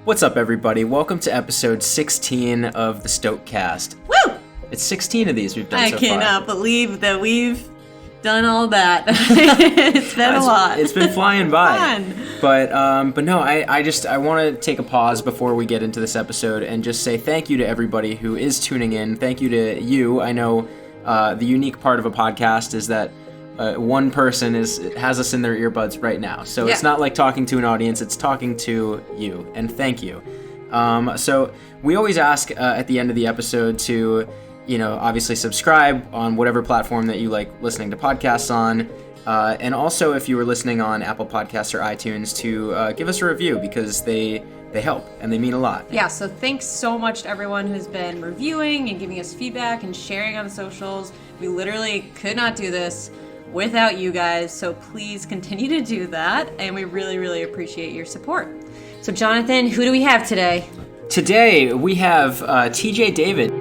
What's up, everybody? Welcome to episode 16 of the Stokecast. Woo! It's 16 of these we've done so far. I cannot believe that we've done all that. It's been a lot. It's been flying by. Fun. But no, I want to take a pause before we get into this episode and just say thank you to everybody who is tuning in. Thank you to you. I know the unique part of a podcast is that one person has us in their earbuds right now. So It's not like talking to an audience, it's talking to you. And thank you. So we always ask at the end of the episode to, obviously subscribe on whatever platform that you like listening to podcasts on. And also if you were listening on Apple Podcasts or iTunes to give us a review because they help and they mean a lot. Yeah, so thanks so much to everyone who's been reviewing and giving us feedback and sharing on the socials. We literally could not do this without you guys, so please continue to do that, and we really, really appreciate your support. So Jonathan, who do we have today? Today we have TJ David.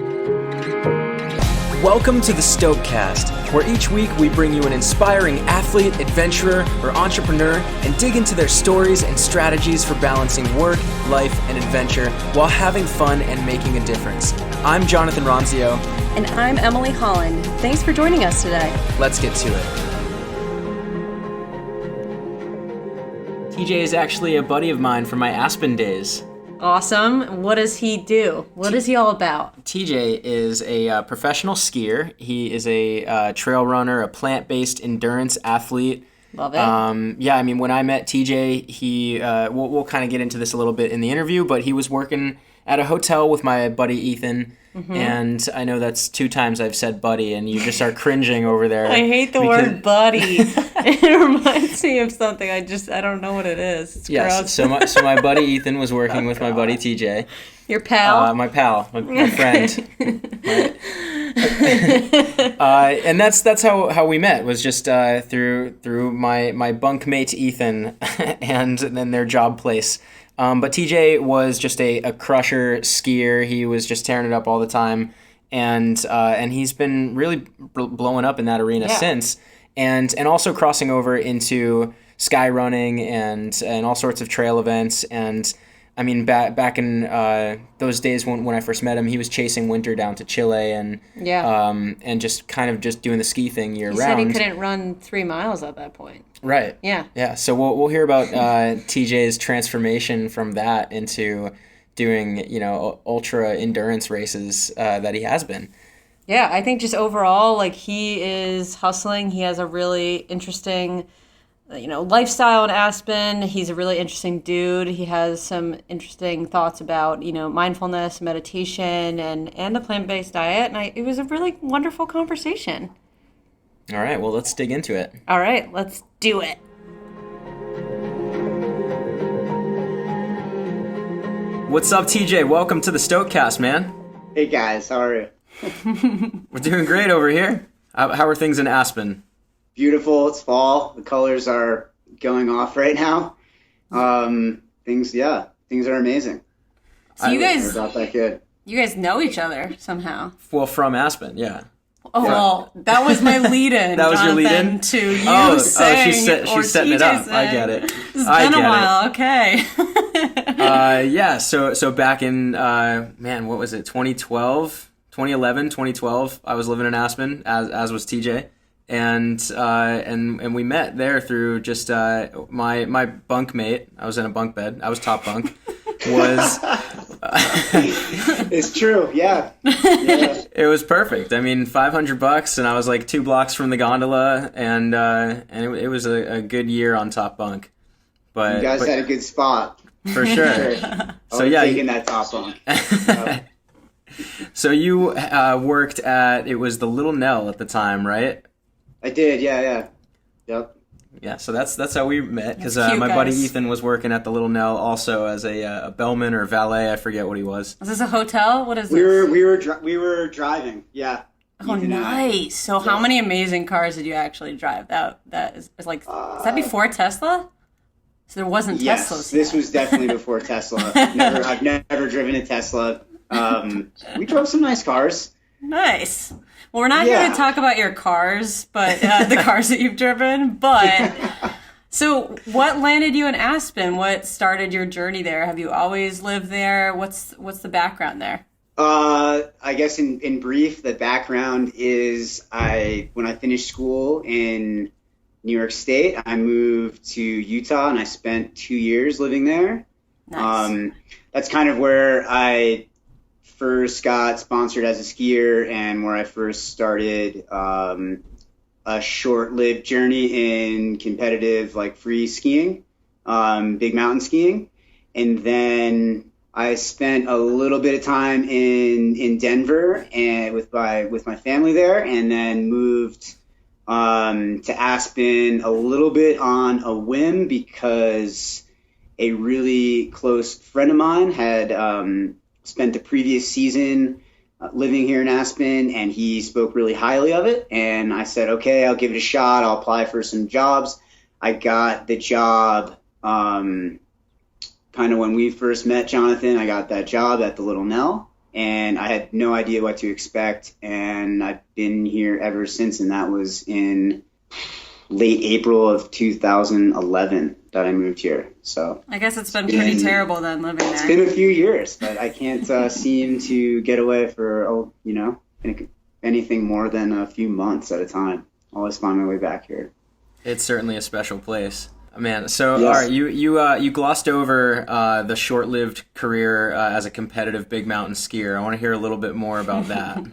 Welcome to the Stokecast, where each week we bring you an inspiring athlete, adventurer, or entrepreneur and dig into their stories and strategies for balancing work, life, and adventure while having fun and making a difference. I'm Jonathan Ronzio. And I'm Emily Holland. Thanks for joining us today. Let's get to it. TJ is actually a buddy of mine from my Aspen days. Awesome. What does he do? What is he all about? TJ is a professional skier. He is a trail runner, a plant-based endurance athlete. Love it. When I met TJ, he we'll kind of get into this a little bit in the interview, but he was working at a hotel with my buddy Ethan. Mm-hmm. And I know that's 2 times I've said buddy, and you just start cringing over there. I hate the word buddy. It reminds me of something. I don't know what it is. It's gross. So my buddy Ethan was working with my buddy TJ. Your pal? My pal, my friend. And that's how we met, was just through my bunkmate Ethan and then their job place. But TJ was just a crusher skier. He was just tearing it up all the time, and he's been really blowing up in that arena since, and also crossing over into sky running and all sorts of trail events. And I mean, back in those days when I first met him, he was chasing winter down to Chile and just kind of just doing the ski thing year round. He said he couldn't run 3 miles at that point. Right. Yeah. Yeah. So we'll hear about TJ's transformation from that into doing ultra endurance races that he has been. Yeah, I think just overall, he is hustling. He has a really interesting, lifestyle in Aspen. He's a really interesting dude. He has some interesting thoughts about mindfulness, meditation, and a plant-based diet. And it was a really wonderful conversation. All right, well, let's dig into it. All right, let's do it. What's up, TJ? Welcome to the Stokecast, man. Hey, guys. How are you? We're doing great over here. How are things in Aspen? Beautiful. It's fall. The colors are going off right now. Things are amazing. So you guys... They're about that good. You guys know each other somehow. Well, from Aspen, yeah. Oh, well, that was my lead-in. That was Jonathan, your lead-in? To you saying, she's setting it up. I get it. It's been a while. Okay. So back in, what was it, 2011, 2012, I was living in Aspen, as was TJ. And we met there through just my bunkmate. I was in a bunk bed. I was top bunk. It's true, yeah. It was perfect. I mean, $500, and I was like 2 blocks from the gondola, and it was a good year on top bunk. But you guys had a good spot for sure. So taking that top bunk. So you worked at, it was the Little Nell at the time, right? I did, yeah. Yep. Yeah, so that's how we met, because my buddy Ethan was working at the Little Nell also as a bellman or valet. I forget what he was. Is this a hotel? What is this? We were driving. Yeah. Oh, nice. So how many amazing cars did you actually drive? That is like, is that before Tesla? So there wasn't Teslas. Yes, this was definitely before Tesla. I've never driven a Tesla. We drove some nice cars. Nice. Well, we're not here to talk about your cars, but the cars that you've driven. But So what landed you in Aspen? What started your journey there? Have you always lived there? What's the background there? I guess in brief, the background is when I finished school in New York State, I moved to Utah and I spent 2 years living there. Nice. That's kind of where I first got sponsored as a skier and where I first started a short-lived journey in competitive like free skiing, big mountain skiing. And then I spent a little bit of time in Denver and with my family there, and then moved to Aspen a little bit on a whim because a really close friend of mine had spent the previous season living here in Aspen, and he spoke really highly of it. And I said, okay, I'll give it a shot. I'll apply for some jobs. I got the job kind of when we first met, Jonathan. I got that job at the Little Nell, and I had no idea what to expect. And I've been here ever since, and that was in late April of 2011 that I moved here. So I guess it's been pretty terrible then living there. It's been a few years, but I can't seem to get away for, anything more than a few months at a time. I always find my way back here. It's certainly a special place. Man, so Yes. all right, you glossed over the short-lived career as a competitive big mountain skier. I want to hear a little bit more about that.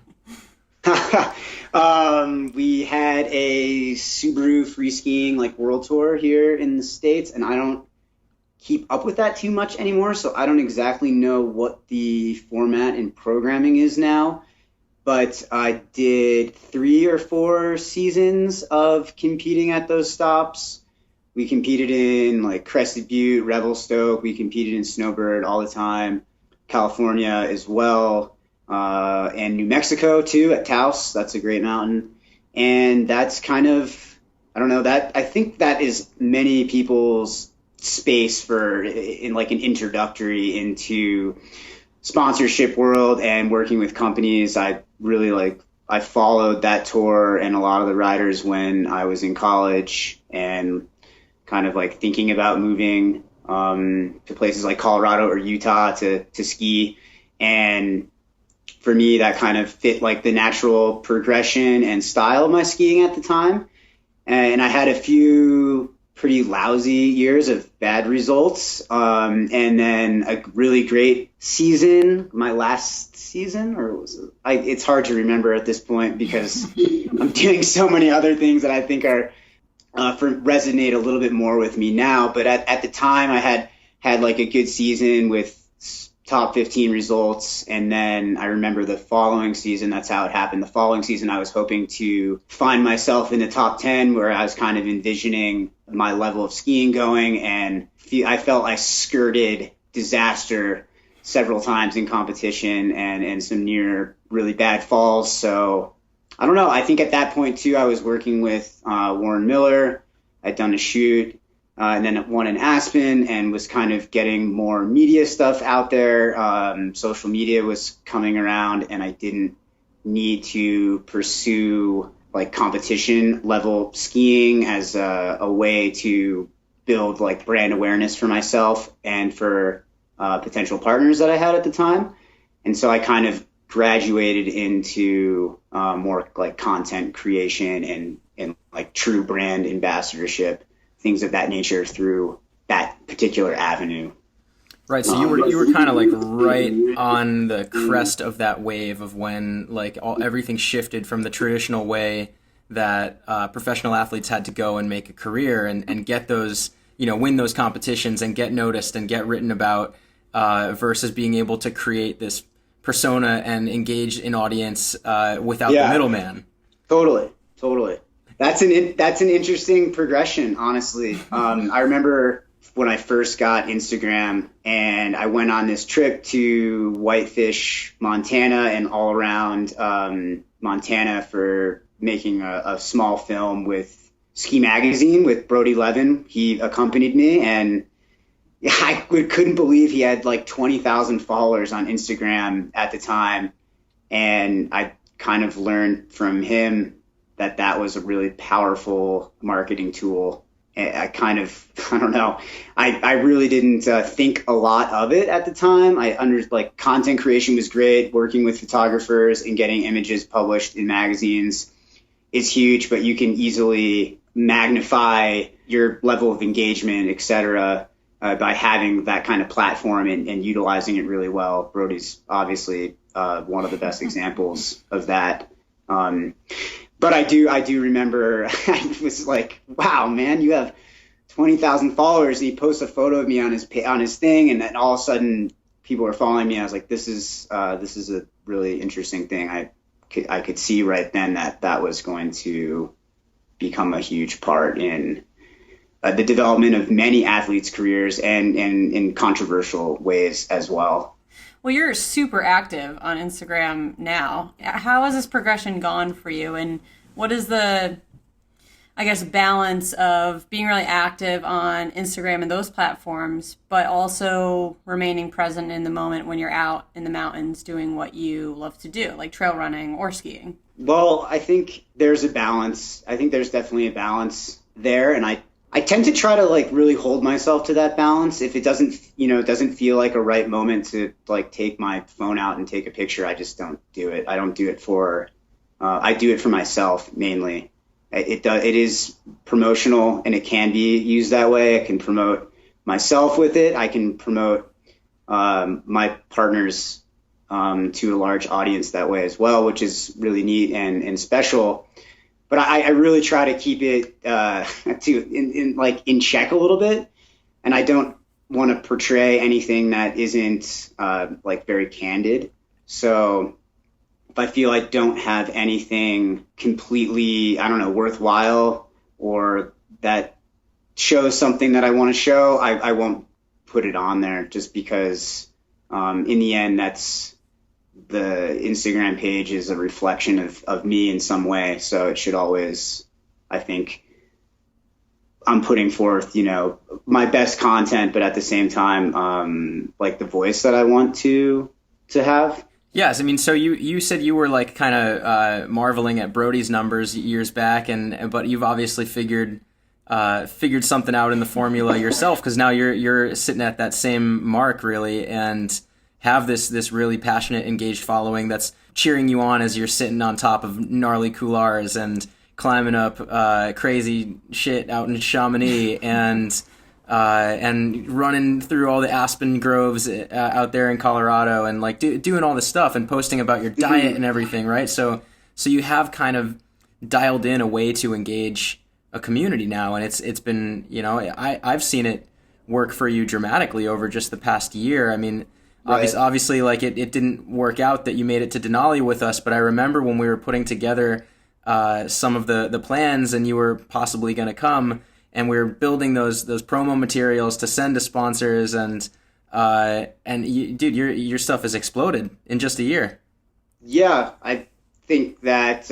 We had a Subaru free skiing world tour here in the States, and I don't keep up with that too much anymore, so I don't exactly know what the format and programming is now. But I did 3 or 4 seasons of competing at those stops. We competed in Crested Butte, Revelstoke. We competed in Snowbird all the time. California as well. And New Mexico too at Taos. That's a great mountain. And that's kind of, I don't know, I think that is many people's space for in an introductory into sponsorship world and working with companies. I really I followed that tour and a lot of the riders when I was in college and kind of thinking about moving to places like Colorado or Utah to ski. And for me, that kind of fit the natural progression and style of my skiing at the time. And I had a few pretty lousy years of bad results. And then a really great season, my last season, or it's hard to remember at this point because I'm doing so many other things that I think are resonate a little bit more with me now. But at the time I had a good season with top 15 results. And then I remember the following season, that's how it happened. The following season, I was hoping to find myself in the top 10 where I was kind of envisioning my level of skiing going. And I felt I skirted disaster several times in competition and some near really bad falls. So I don't know. I think at that point too, I was working with Warren Miller. I'd done a shoot. And then one in Aspen, and was kind of getting more media stuff out there. Social media was coming around, and I didn't need to pursue competition level skiing as a way to build brand awareness for myself and for potential partners that I had at the time. And so I kind of graduated into more content creation and true brand ambassadorship, things of that nature through that particular avenue. Right, so you were kind of right on the crest of that wave of when everything shifted from the traditional way that professional athletes had to go and make a career and get those, win those competitions and get noticed and get written about versus being able to create this persona and engage an audience without the middleman. Totally. That's an interesting progression, honestly. I remember when I first got Instagram and I went on this trip to Whitefish, Montana, and all around Montana for making a small film with Ski Magazine with Brody Levin. He accompanied me, and I couldn't believe he had 20,000 followers on Instagram at the time. And I kind of learned from him that was a really powerful marketing tool. I kind of, I don't know, I really didn't think a lot of it at the time. Like content creation was great, working with photographers and getting images published in magazines is huge, but you can easily magnify your level of engagement, et cetera, by having that kind of platform and utilizing it really well. Brody's obviously one of the best examples of that. But I do remember I was like, wow, man, you have 20,000 followers. And he posts a photo of me on his thing, and then all of a sudden people are following me. I was like, this is a really interesting thing. I could see right then that was going to become a huge part in the development of many athletes' careers and in controversial ways as well. Well, you're super active on Instagram now. How has this progression gone for you? And what is the, I guess, balance of being really active on Instagram and those platforms, but also remaining present in the moment when you're out in the mountains doing what you love to do, like trail running or skiing? Well, I think there's a balance. I think there's definitely a balance there. And I tend to try to like really hold myself to that balance. If it doesn't feel like a right moment to like take my phone out and take a picture, I just don't do it. I don't do it I do it for myself mainly. It is promotional and it can be used that way. I can promote myself with it. I can promote my partners to a large audience that way as well, which is really neat and special. But I really try to keep it in check a little bit, and I don't want to portray anything that isn't like very candid. So if I feel I don't have anything completely, I don't know, worthwhile or that shows something that I want to show, I won't put it on there just because in the end that's the Instagram page is a reflection of me in some way. So it should always, I think, I'm putting forth, my best content, but at the same time, like the voice that I want to have. Yes, I mean, so you said you were like kind of marveling at Brody's numbers years back, but you've obviously figured something out in the formula yourself, because now you're sitting at that same mark really, and have this really passionate, engaged following that's cheering you on as you're sitting on top of gnarly couloirs and climbing up crazy shit out in Chamonix and running through all the aspen groves out there in Colorado and like doing all this stuff and posting about your diet and everything, right? So you have kind of dialed in a way to engage a community now, and it's been, I've seen it work for you dramatically over just the past year. I mean, right. Obviously, like it didn't work out that you made it to Denali with us, but I remember when we were putting together some of the plans and you were possibly going to come, and we were building those promo materials to send to sponsors, and dude, your stuff has exploded in just a year. Yeah, I think that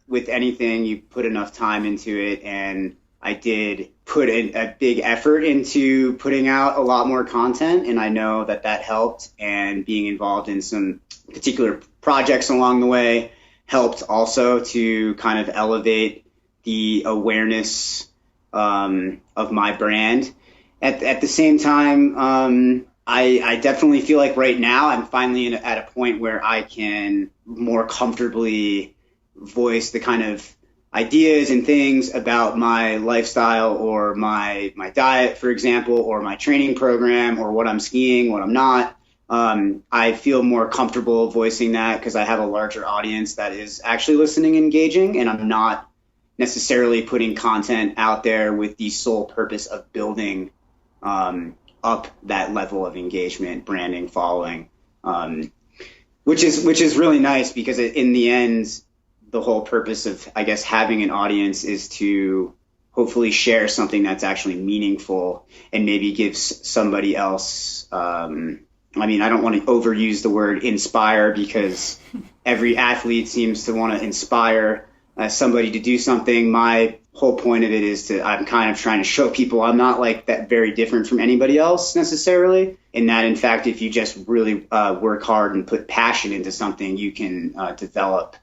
with anything, you put enough time into it, and I did put a big effort into putting out a lot more content, and I know that helped, and being involved in some particular projects along the way helped also to kind of elevate the awareness of my brand. At the same time, I definitely feel like right now I'm finally at a point where I can more comfortably voice the kind of ideas and things about my lifestyle or my diet, for example, or my training program, or what I'm skiing, what I'm not. I feel more comfortable voicing that because I have a larger audience that is actually listening and engaging, and I'm not necessarily putting content out there with the sole purpose of building up that level of engagement, branding, following, which is really nice, because in the end, the whole purpose of, I guess, having an audience is to hopefully share something that's actually meaningful and maybe gives somebody else. I mean, I don't want to overuse the word inspire, because every athlete seems to want to inspire somebody to do something. My whole point of it is I'm kind of trying to show people I'm not like that very different from anybody else necessarily. And that, in fact, if you just really work hard and put passion into something, you can develop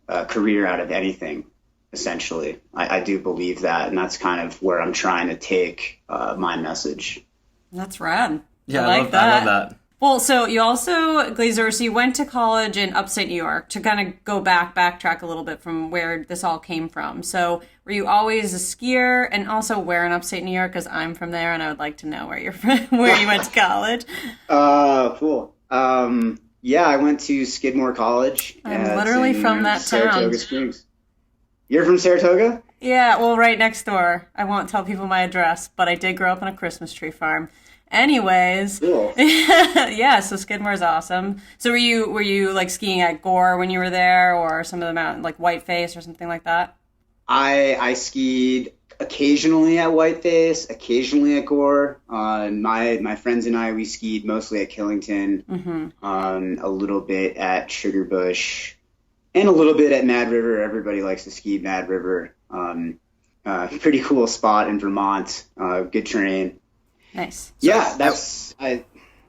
a career out of anything, essentially. I do believe that, and that's kind of where I'm trying to take my message. That's rad. Yeah, I love that. Well, so you also, Glazer, so you went to college in upstate New York. To kind of go backtrack a little bit from where this all came from. So were you always a skier, and also where in upstate New York? Because I'm from there, and I would like to know where you're from, where you went to college. Cool. Yeah, I went to Skidmore College. I'm literally from that Saratoga town. Springs. You're from Saratoga? Yeah, well, right next door. I won't tell people my address, but I did grow up on a Christmas tree farm. Anyways, Cool. yeah, so Skidmore's awesome. So were you like skiing at Gore when you were there, or some of the mountain like Whiteface or something like that? I skied occasionally at Whiteface, occasionally at Gore. My friends and I, we skied mostly at Killington, a little bit at Sugarbush, and a little bit at Mad River. Everybody likes to ski Mad River. Pretty cool spot in Vermont. Good terrain. Nice.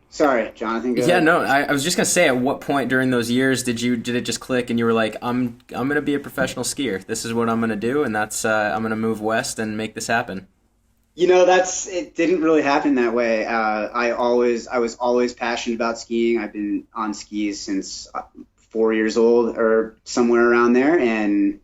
Sorry, Jonathan. Go Yeah, ahead. no, I was just gonna say, at what point during those years did it just click and you were like, I'm gonna be a professional skier. This is what I'm gonna do, and that's I'm gonna move west and make this happen. It didn't really happen that way. I was always passionate about skiing. I've been on skis since 4 years old or somewhere around there, and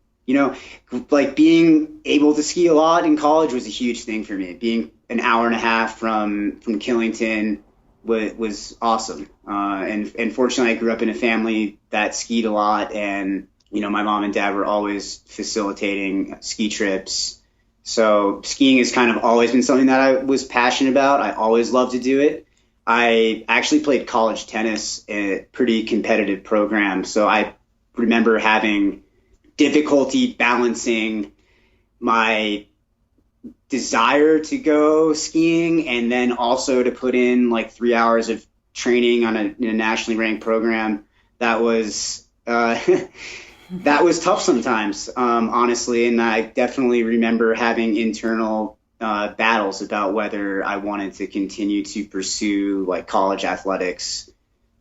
like being able to ski a lot in college was a huge thing for me. Being an hour and a half from Killington was awesome. And fortunately, I grew up in a family that skied a lot, and my mom and dad were always facilitating ski trips. So skiing has kind of always been something that I was passionate about. I always loved to do it. I actually played college tennis, a pretty competitive program. So I remember having difficulty balancing my desire to go skiing and then also to put in like 3 hours of training in a nationally ranked program. That was that was tough sometimes, honestly. And I definitely remember having internal battles about whether I wanted to continue to pursue like college athletics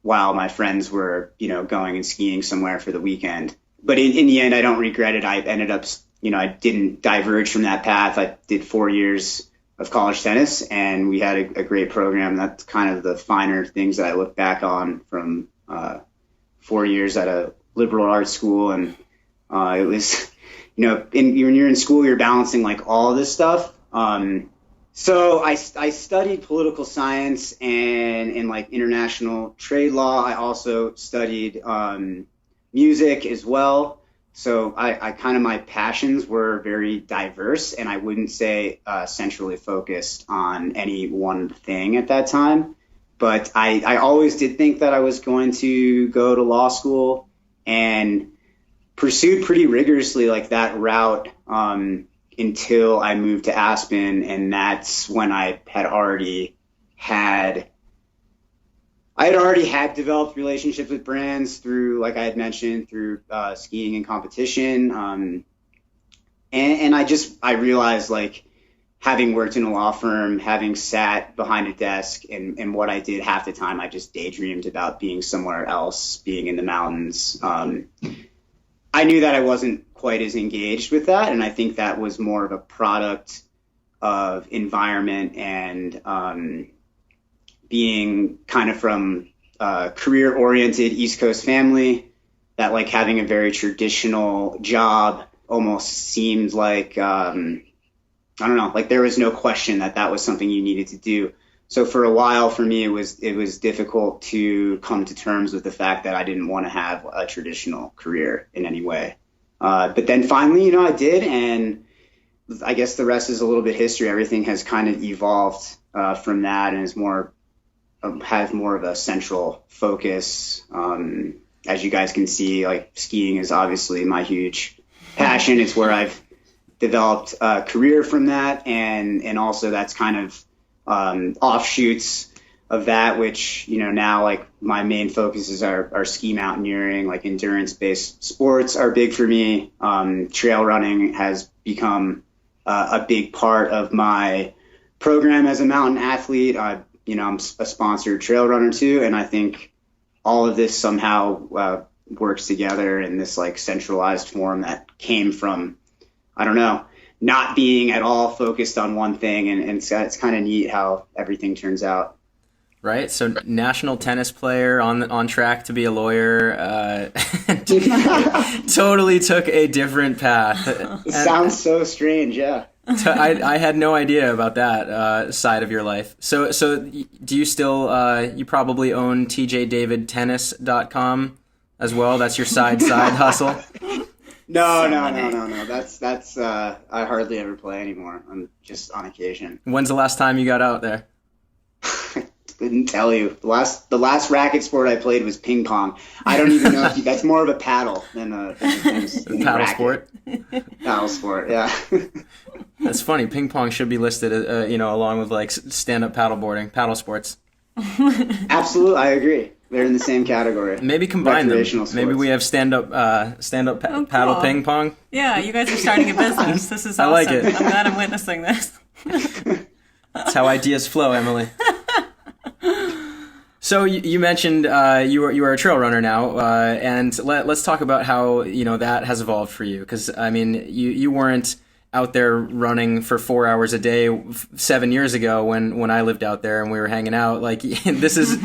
while my friends were, going and skiing somewhere for the weekend. But in the end, I don't regret it. I ended up, I didn't diverge from that path. I did 4 years of college tennis, and we had a great program. That's kind of the finer things that I look back on from 4 years at a liberal arts school. And it was, when you're in school, you're balancing like all of this stuff. So I studied political science and like international trade law. I also studied music as well. So I kind of, my passions were very diverse, and I wouldn't say centrally focused on any one thing at that time. But I always did think that I was going to go to law school, and pursued pretty rigorously like that route until I moved to Aspen. And that's when I had already had developed relationships with brands through, like I had mentioned, through skiing and competition. And I realized, like, having worked in a law firm, having sat behind a desk, and what I did half the time, I just daydreamed about being somewhere else, being in the mountains. I knew that I wasn't quite as engaged with that, and I think that was more of a product of environment and being kind of from a career-oriented East Coast family, that like having a very traditional job almost seemed like, I don't know, like there was no question that was something you needed to do. So for a while for me, it was difficult to come to terms with the fact that I didn't want to have a traditional career in any way. But then finally, I did, and I guess the rest is a little bit history. Everything has kind of evolved from that, and is have more of a central focus. As you guys can see, like skiing is obviously my huge passion. It's where I've developed a career from that, and also that's kind of offshoots of that, which now like my main focuses are ski mountaineering, like endurance-based sports are big for me. Trail running has become a big part of my program as a mountain athlete. I'm a sponsored trail runner too, and I think all of this somehow works together in this like centralized form that came from I don't know, not being at all focused on one thing. And it's kind of neat how everything turns out. Right. So national tennis player on track to be a lawyer, totally took a different path. It sounds so strange. Yeah. I had no idea about that side of your life. So do you still, you probably own tjdavidtennis.com as well? That's your side hustle? No. That's I hardly ever play anymore. I'm just on occasion. When's the last time you got out there? Couldn't tell you. The last racket sport I played was ping pong. I don't even know if that's more of a paddle than a paddle racket. Sport. Paddle sport, yeah. That's funny. Ping pong should be listed, along with like stand-up paddleboarding, paddle sports. Absolutely, I agree. They're in the same category. Maybe combine them. Sports. Maybe we have stand-up paddle ping pong. Yeah, you guys are starting a business. This is awesome. I like it. I'm glad I'm witnessing this. That's how ideas flow, Emily. So you mentioned you are a trail runner now, and let's talk about how that has evolved for you. Because I mean, you weren't out there running for 4 hours a day 7 years ago when I lived out there and we were hanging out. Like this is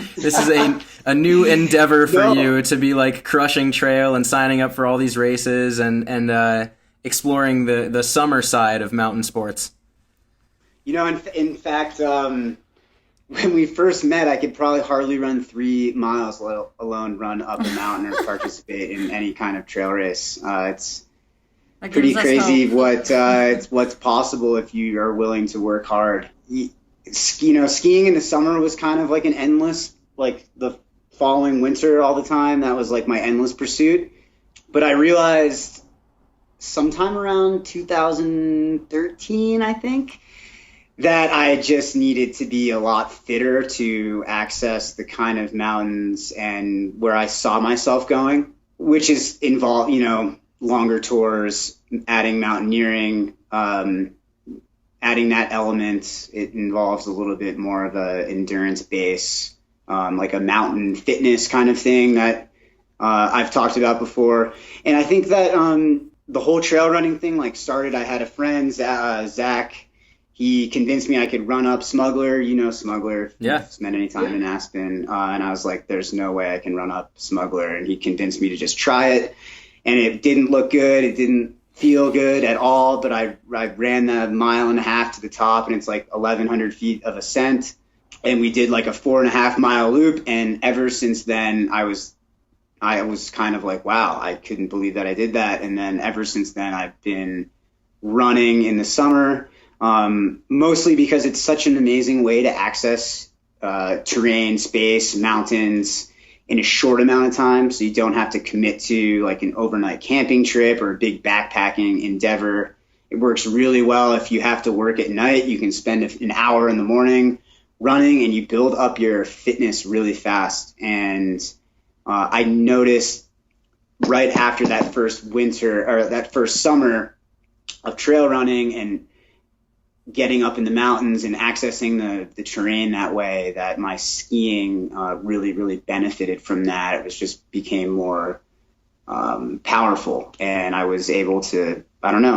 a new endeavor for you to be like crushing trail and signing up for all these races and exploring the summer side of mountain sports. In fact, when we first met, I could probably hardly run 3 miles, let alone run up a mountain or participate in any kind of trail race. It's pretty crazy what's possible if you are willing to work hard. Skiing in the summer was kind of like an endless, like the following winter all the time. That was like my endless pursuit. But I realized sometime around 2013, I think, that I just needed to be a lot fitter to access the kind of mountains and where I saw myself going, which is involved, longer tours, adding mountaineering, adding that element. It involves a little bit more of a endurance base, like a mountain fitness kind of thing that I've talked about before. And I think that the whole trail running thing started. I had a friend, Zach. He convinced me I could run up Smuggler. Smuggler. Yeah. Spent any time in Aspen. And I was like, there's no way I can run up Smuggler. And he convinced me to just try it. And it didn't look good. It didn't feel good at all. But I ran the 1.5 miles to the top, and it's like 1,100 feet of ascent. And we did like a 4.5 mile loop. And ever since then, I was kind of like, wow, I couldn't believe that I did that. And then ever since then, I've been running in the summer. Mostly because it's such an amazing way to access terrain, space, mountains in a short amount of time. So you don't have to commit to like an overnight camping trip or a big backpacking endeavor. It works really well if you have to work at night. You can spend an hour in the morning running and you build up your fitness really fast. And I noticed right after that first winter or that first summer of trail running and getting up in the mountains and accessing the terrain that way, that my skiing really, really benefited from that. It was just became more powerful, and I was able to,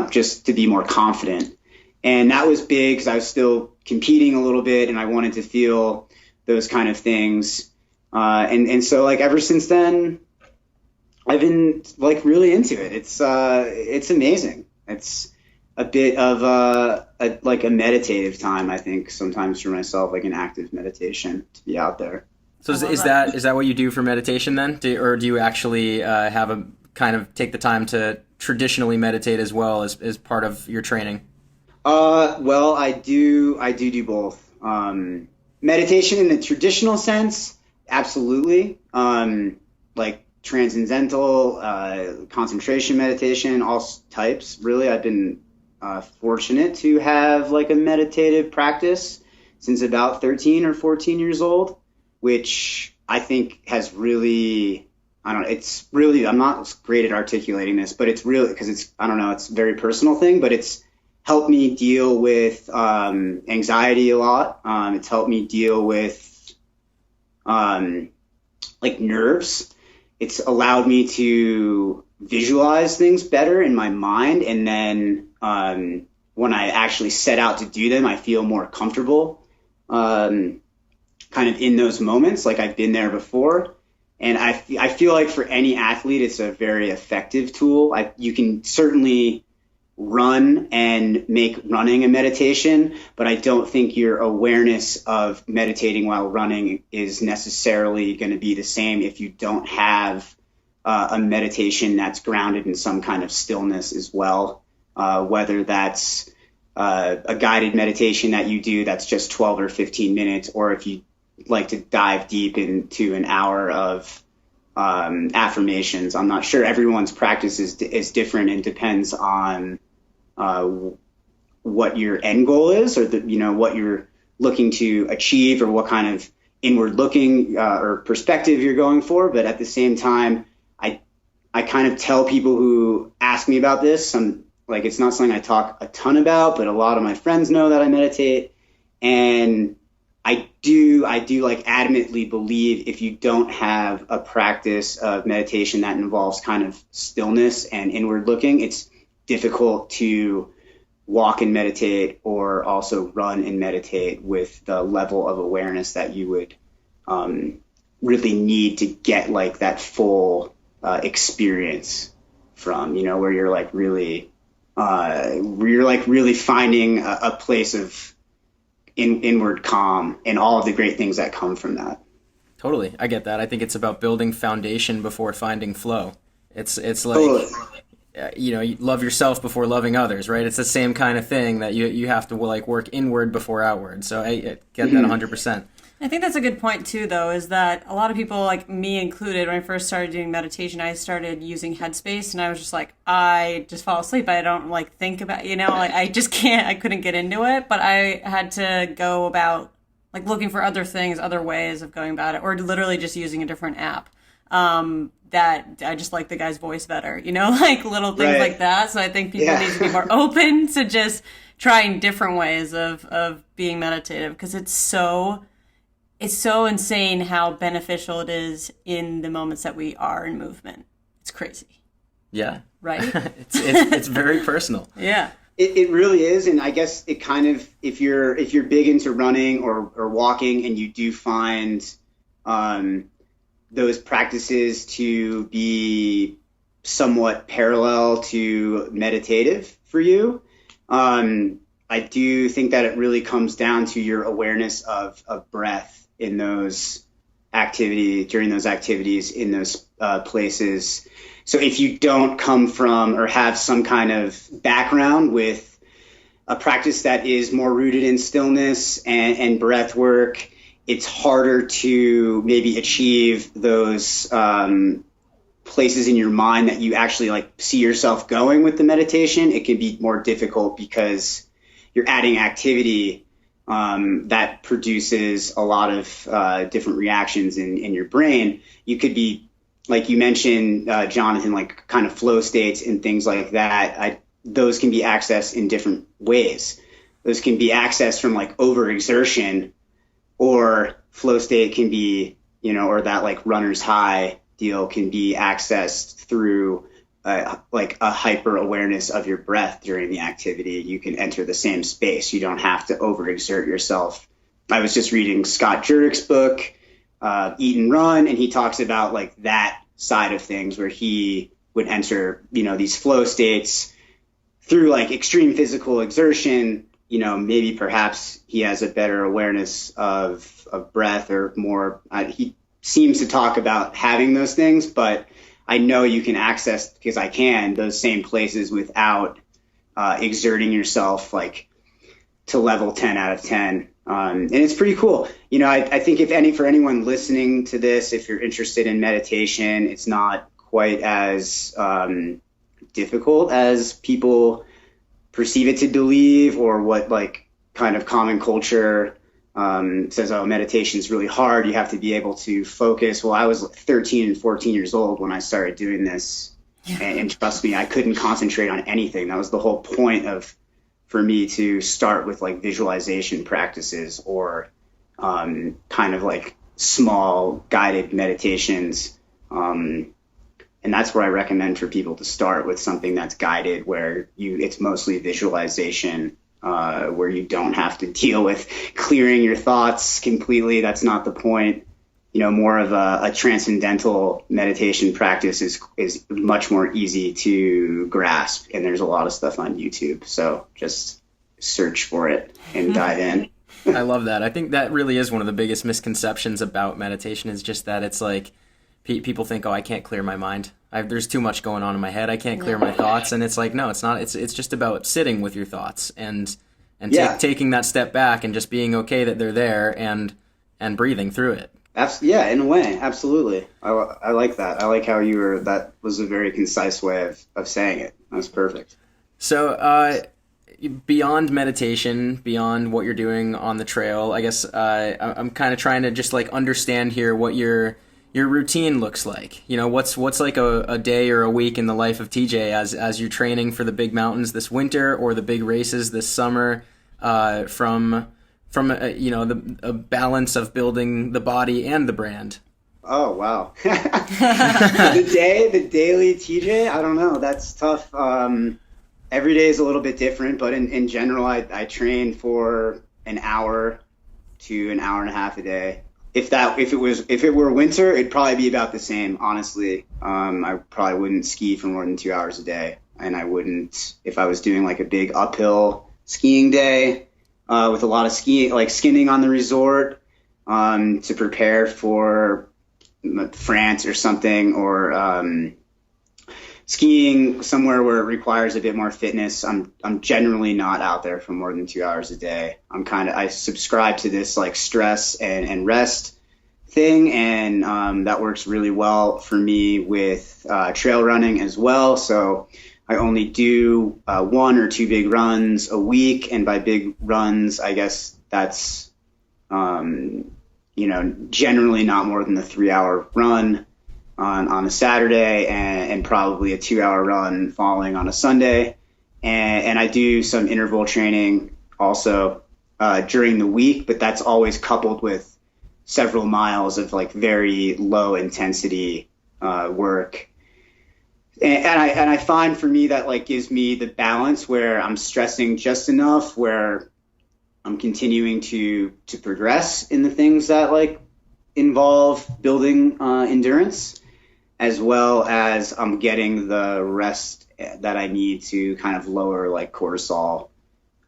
just to be more confident. And that was big because I was still competing a little bit and I wanted to feel those kind of things. And so ever since then, I've been really into it. It's amazing. It's a bit of a meditative time, I think, sometimes for myself, like an active meditation to be out there. So is that what you do for meditation then? Or do you actually have a kind of take the time to traditionally meditate as well as part of your training? Well, I do both. Meditation in the traditional sense, absolutely. Like transcendental, concentration meditation, all types. Really, I've been fortunate to have like a meditative practice since about 13 or 14 years old, which I think has really, it's really, I'm not great at articulating this, but it's really, because it's a very personal thing, but it's helped me deal with anxiety a lot. It's helped me deal with nerves. It's allowed me to visualize things better in my mind and then when I actually set out to do them, I feel more comfortable kind of in those moments, like I've been there before. And I feel like for any athlete, it's a very effective tool. You can certainly run and make running a meditation, but I don't think your awareness of meditating while running is necessarily going to be the same if you don't have a meditation that's grounded in some kind of stillness as well, whether that's a guided meditation that you do that's just 12 or 15 minutes, or if you like to dive deep into an hour of affirmations. I'm not sure. Everyone's practice is different and depends on what your end goal is, or what you're looking to achieve, or what kind of inward looking or perspective you're going for. But at the same time, I kind of tell people who ask me about this, it's not something I talk a ton about, but a lot of my friends know that I meditate, and I do like adamantly believe if you don't have a practice of meditation that involves kind of stillness and inward looking, it's difficult to walk and meditate, or also run and meditate with the level of awareness that you would really need to get like that full experience from, where you're like really finding a place of inward calm and all of the great things that come from that. Totally. I get that. I think it's about building foundation before finding flow. It's like, Totally. You love yourself before loving others, right? It's the same kind of thing that you have to like work inward before outward. So I get that 100%. I think that's a good point too, though, is that a lot of people, like me included, when I first started doing meditation, I started using Headspace, and I was just like, I just fall asleep. I don't like think about, I just can't, I couldn't get into it, but I had to go about like looking for other things, other ways of going about it, or literally just using a different app. That I just like the guy's voice better, like little things Right. like that. So I think people need to be more open to just trying different ways of being meditative, because it's so insane how beneficial it is in the moments that we are in movement. It's crazy. Yeah. Right? it's very personal. Yeah. It really is, and I guess it kind of, if you're big into running or walking, and you do find those practices to be somewhat parallel to meditative for you, I do think that it really comes down to your awareness of breath in those during those activities, in those places. So if you don't come from or have some kind of background with a practice that is more rooted in stillness and breath work, it's harder to maybe achieve those places in your mind that you actually like see yourself going with the meditation. It can be more difficult because you're adding activity that produces a lot of different reactions in your brain. You could be, like you mentioned, Jonathan, like kind of flow states and things like that. Those can be accessed in different ways. Those can be accessed from like overexertion, or flow state can be, or that like runner's high deal can be accessed through like a hyper awareness of your breath during the activity. You can enter the same space. You don't have to overexert yourself. I was just reading Scott Jurek's book, Eat and Run, and he talks about like that side of things, where he would enter, these flow states through like extreme physical exertion. Maybe perhaps he has a better awareness of breath, or more. He seems to talk about having those things, but I know you can access, because I can, those same places without exerting yourself like to level 10 out of 10. And it's pretty cool. I think for anyone listening to this, if you're interested in meditation, it's not quite as difficult as people perceive it to believe, or what like kind of common culture says, oh, meditation is really hard. You have to be able to focus. Well, I was 13 and 14 years old when I started doing this. Yeah. And trust me, I couldn't concentrate on anything. That was the whole point for me to start with like visualization practices, or kind of like small guided meditations. And And that's where I recommend for people to start, with something that's guided, where it's mostly visualization, where you don't have to deal with clearing your thoughts completely. That's not the point. More of a transcendental meditation practice is much more easy to grasp. And there's a lot of stuff on YouTube. So just search for it and dive in. I love that. I think that really is one of the biggest misconceptions about meditation, is just that it's like people think, oh, I can't clear my mind. There's too much going on in my head. I can't clear my thoughts. And it's like, no, it's not. It's just about sitting with your thoughts and taking that step back and just being okay that they're there and breathing through it. Yeah, in a way, absolutely. I like that. I like how that was a very concise way of saying it. That was perfect. So beyond meditation, beyond what you're doing on the trail, I guess I'm kind of trying to just like understand here what your routine looks like. What's like a day or a week in the life of TJ as you're training for the big mountains this winter or the big races this summer, from a balance of building the body and the brand. Oh, wow. the daily TJ, I don't know. That's tough. Every day is a little bit different, but in general, I train for an hour to an hour and a half a day. If it were winter, it'd probably be about the same, honestly. I probably wouldn't ski for more than 2 hours a day. And I wouldn't, if I was doing like a big uphill skiing day, with a lot of skiing, like skinning on the resort, to prepare for France or something, or skiing somewhere where it requires a bit more fitness. I'm generally not out there for more than 2 hours a day. I subscribe to this like stress and rest thing, and that works really well for me with trail running as well. So I only do 1 or 2 big runs a week, and by big runs, I guess that's generally not more than a 3-hour run on a Saturday, and probably a 2-hour run following on a Sunday. And I do some interval training also during the week, but that's always coupled with several miles of like very low intensity work. And I find for me that like gives me the balance where I'm stressing just enough where I'm continuing to progress in the things that like involve building endurance, as well as I'm getting the rest that I need to kind of lower like cortisol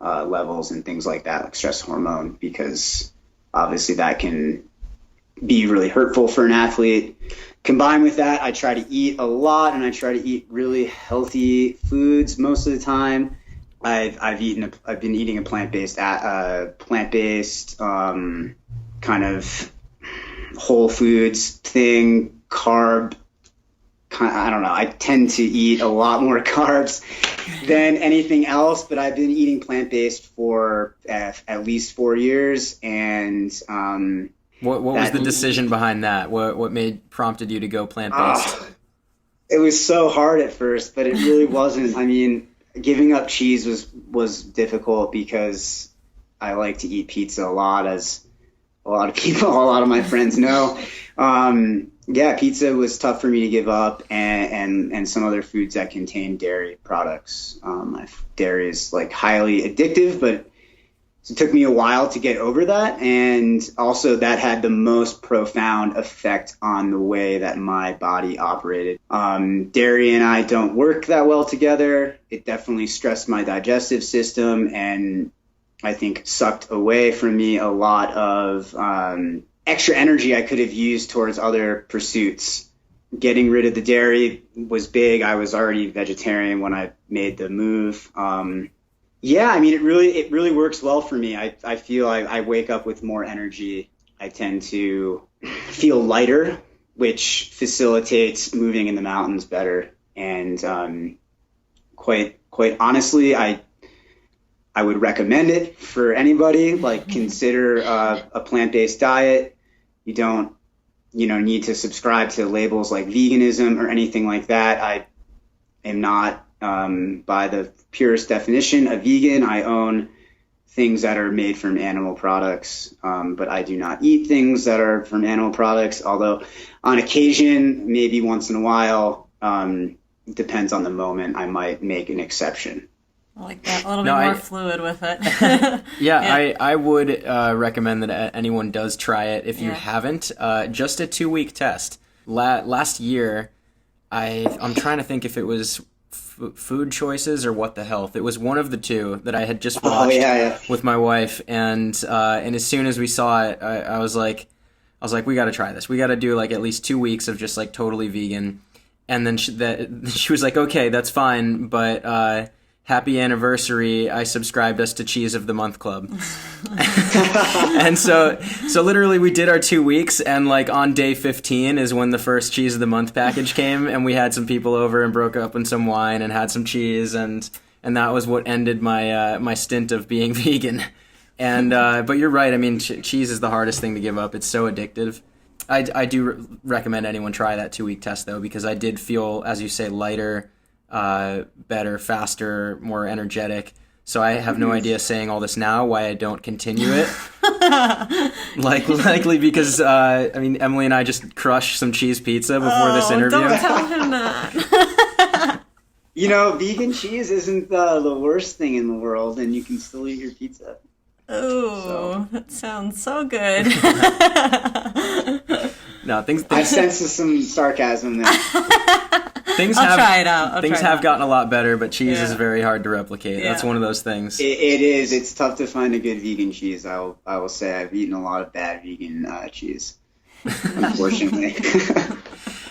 levels and things like that, like stress hormone, because obviously that can be really hurtful for an athlete. Combined with that, I try to eat a lot, and I try to eat really healthy foods most of the time. I've been eating a plant-based kind of whole foods thing, carb. I don't know. I tend to eat a lot more carbs than anything else, but I've been eating plant-based for at least 4 years, and What was the decision behind that? What prompted you to go plant-based? It was so hard at first, but it really wasn't. I mean, giving up cheese was difficult because I like to eat pizza a lot, as a lot of my friends know. Pizza was tough for me to give up, and some other foods that contain dairy products. Dairy is like highly addictive, but it took me a while to get over that, and also that had the most profound effect on the way that my body operated. Dairy and I don't work that well together. It definitely stressed my digestive system, and I think sucked away from me a lot of extra energy I could have used towards other pursuits. Getting rid of the dairy was big. I was already vegetarian when I made the move. I mean, it really works well for me. I feel I wake up with more energy. I tend to feel lighter, which facilitates moving in the mountains better. And quite honestly, I would recommend it for anybody. Like, consider a plant-based diet. You don't need to subscribe to labels like veganism or anything like that. I am not, by the purest definition, a vegan. I own things that are made from animal products, but I do not eat things that are from animal products, although on occasion, maybe once in a while, depends on the moment. I might make an exception. I like that. A little bit more fluid with it. Yeah. I would recommend that anyone does try it if you haven't. Just a 2-week test. Last year, I'm trying to think if it was Food Choices or What the Health. It was one of the two that I had just watched with my wife, and as soon as we saw it, I was like, we got to try this. We got to do like at least 2 weeks of just like totally vegan. And then she was like, okay, that's fine, but happy anniversary, I subscribed us to Cheese of the Month Club. And so literally we did our 2 weeks, and like on day 15 is when the first Cheese of the Month package came, and we had some people over and broke up in some wine and had some cheese, and that was what ended my stint of being vegan. And but you're right, I mean, cheese is the hardest thing to give up. It's so addictive. I do recommend anyone try that 2-week test though, because I did feel, as you say, lighter, better, faster, more energetic. So I have no idea saying all this now why I don't continue it. Likely because I mean, Emily and I just crushed some cheese pizza before this interview. Don't tell him that. You know, vegan cheese isn't the worst thing in the world, and you can still eat your pizza. Oh, that sounds so good. No, things I sense some sarcasm there. I'll try it out. Things have gotten a lot better, but cheese is very hard to replicate. Yeah. That's one of those things. It is. It's tough to find a good vegan cheese. I will say I've eaten a lot of bad vegan cheese, unfortunately.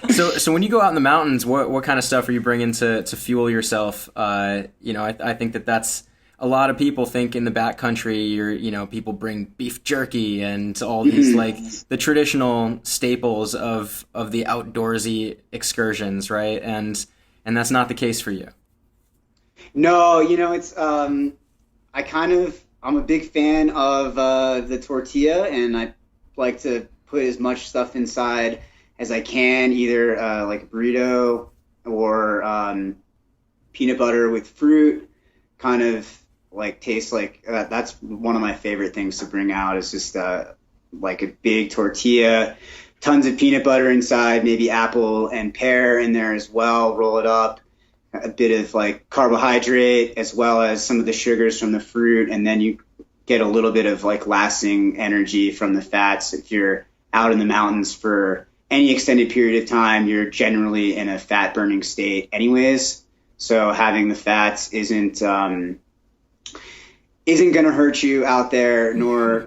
So when you go out in the mountains, what kind of stuff are you bringing to fuel yourself? I think that's a lot of people think in the backcountry, people bring beef jerky and all these like the traditional staples of the outdoorsy excursions, right? And that's not the case for you. No, it's I'm a big fan of the tortilla, and I like to put as much stuff inside as I can, either like a burrito or peanut butter with fruit, kind of like tastes like that's one of my favorite things to bring out is just like a big tortilla, tons of peanut butter inside, maybe apple and pear in there as well, roll it up, a bit of like carbohydrate as well as some of the sugars from the fruit, and then you get a little bit of like lasting energy from the fats. If you're out in the mountains for any extended period of time, you're generally in a fat burning state anyways, so having the fats isn't going to hurt you out there, nor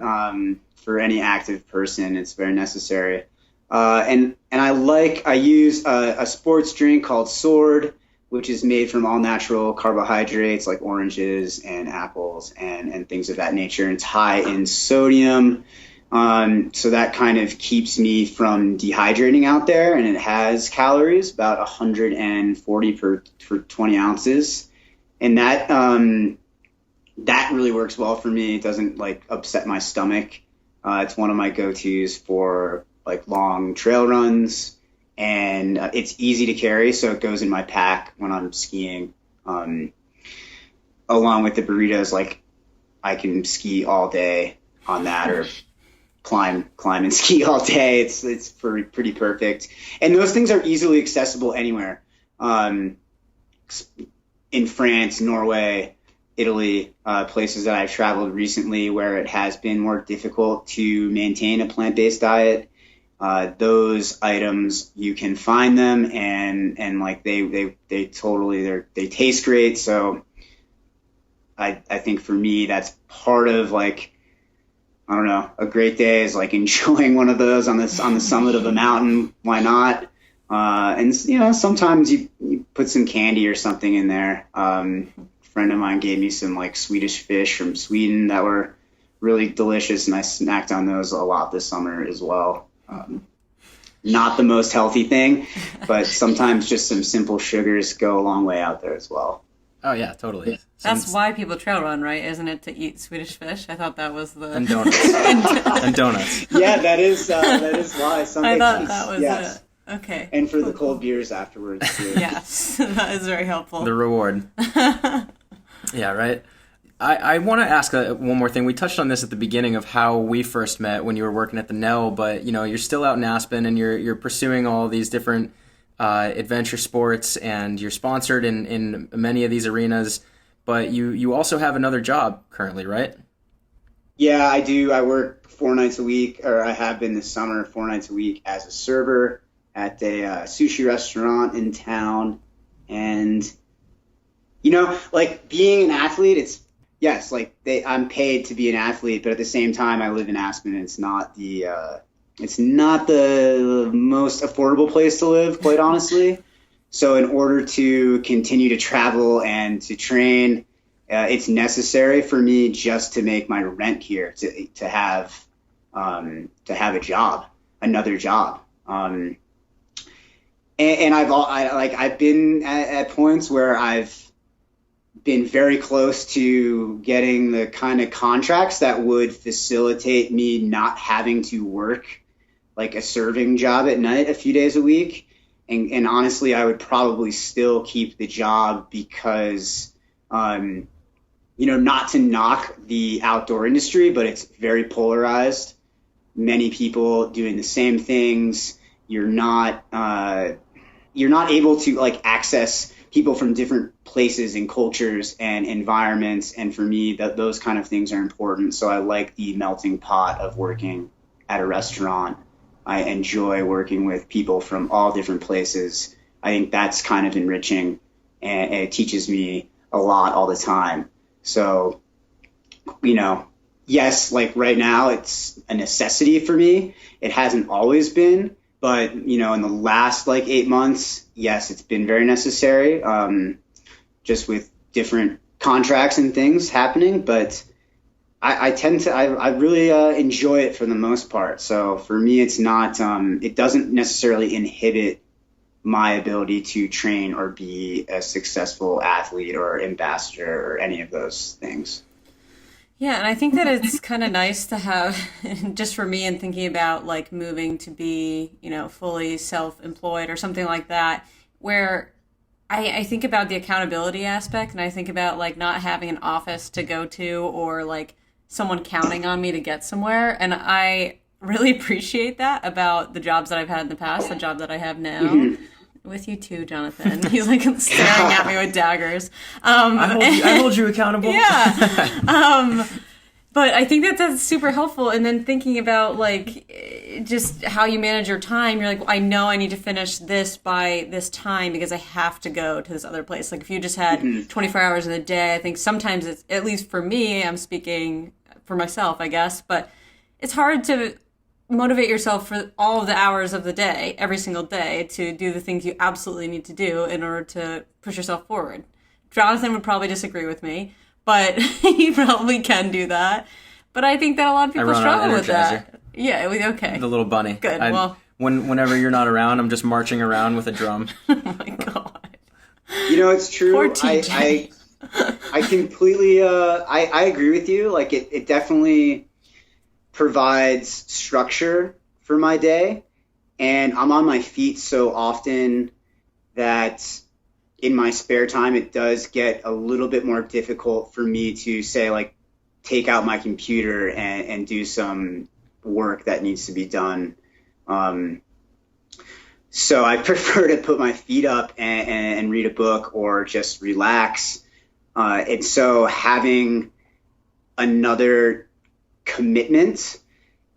for any active person. It's very necessary. And I use a sports drink called Sword, which is made from all natural carbohydrates like oranges and apples and things of that nature. And it's high in sodium. So that kind of keeps me from dehydrating out there. And it has calories, about 140 for 20 ounces. And that really works well for me. It doesn't like upset my stomach. It's one of my go-tos for like long trail runs, and it's easy to carry, so it goes in my pack when I'm skiing. Along with the burritos, like I can ski all day on that, or climb and ski all day. It's pretty perfect, and those things are easily accessible anywhere. In France, Norway, Italy, places that I've traveled recently where it has been more difficult to maintain a plant-based diet, those items, you can find them, and like they taste great. So I think for me, that's part of like, I don't know, a great day is like enjoying one of those on the summit of a mountain. Why not? And sometimes you put some candy or something in there. Friend of mine gave me some like Swedish fish from Sweden that were really delicious, and I snacked on those a lot this summer as well. Not the most healthy thing, but sometimes just some simple sugars go a long way out there as well. Oh yeah, totally. That's why people trail run, right? Isn't it to eat Swedish fish? I thought that was the and donuts and donuts. Yeah, that is why. I thought that was it. Okay. And for the cold beers afterwards too. Yes, that is very helpful. The reward. Yeah, right. I want to ask one more thing. We touched on this at the beginning of how we first met when you were working at the Nell, but you're still out in Aspen and you're pursuing all these different adventure sports, and you're sponsored in many of these arenas, but you also have another job currently, right? Yeah, I do. I work 4 nights a week, or I have been this summer, 4 nights a week as a server at a sushi restaurant in town. And, like being an athlete, yes, like I'm paid to be an athlete, but at the same time, I live in Aspen, and it's not the most affordable place to live, quite honestly. So in order to continue to travel and to train, it's necessary for me just to make my rent here, to have a job, another job. And I've been at points where I've been very close to getting the kind of contracts that would facilitate me not having to work like a serving job at night a few days a week. And honestly, I would probably still keep the job because, not to knock the outdoor industry, but it's very polarized. Many people doing the same things. You're not able to like access people from different places and cultures and environments. And for me, those kind of things are important. So I like the melting pot of working at a restaurant. I enjoy working with people from all different places. I think that's kind of enriching, and it teaches me a lot all the time. So, yes, like right now it's a necessity for me. It hasn't always been, but, in the last like 8 months, yes, it's been very necessary, just with different contracts and things happening. But I really enjoy it for the most part. So for me, it's not, it doesn't necessarily inhibit my ability to train or be a successful athlete or ambassador or any of those things. Yeah, and I think that it's kind of nice to have, just for me and thinking about like moving to be, fully self-employed or something like that, where I think about the accountability aspect, and I think about like not having an office to go to or like someone counting on me to get somewhere. And I really appreciate that about the jobs that I've had in the past, the job that I have now. Mm-hmm. With you too, Jonathan. He's like staring at me with daggers. I hold you accountable. Yeah. But I think that's super helpful. And then thinking about like just how you manage your time, you're like, I know I need to finish this by this time because I have to go to this other place. Like if you just had 24 hours in a day, I think sometimes it's, at least for me, I'm speaking for myself, I guess, but it's hard to motivate yourself for all of the hours of the day, every single day, to do the things you absolutely need to do in order to push yourself forward. Jonathan would probably disagree with me, but he probably can do that. But I think that a lot of people struggle with that. Yeah, okay. The little bunny. Good. Whenever you're not around, I'm just marching around with a drum. Oh my God. It's true. Poor TJ. I completely, I agree with you. Like it definitely provides structure for my day, and I'm on my feet so often that in my spare time it does get a little bit more difficult for me to say like take out my computer and do some work that needs to be done. So I prefer to put my feet up and read a book or just relax. And so having another commitment,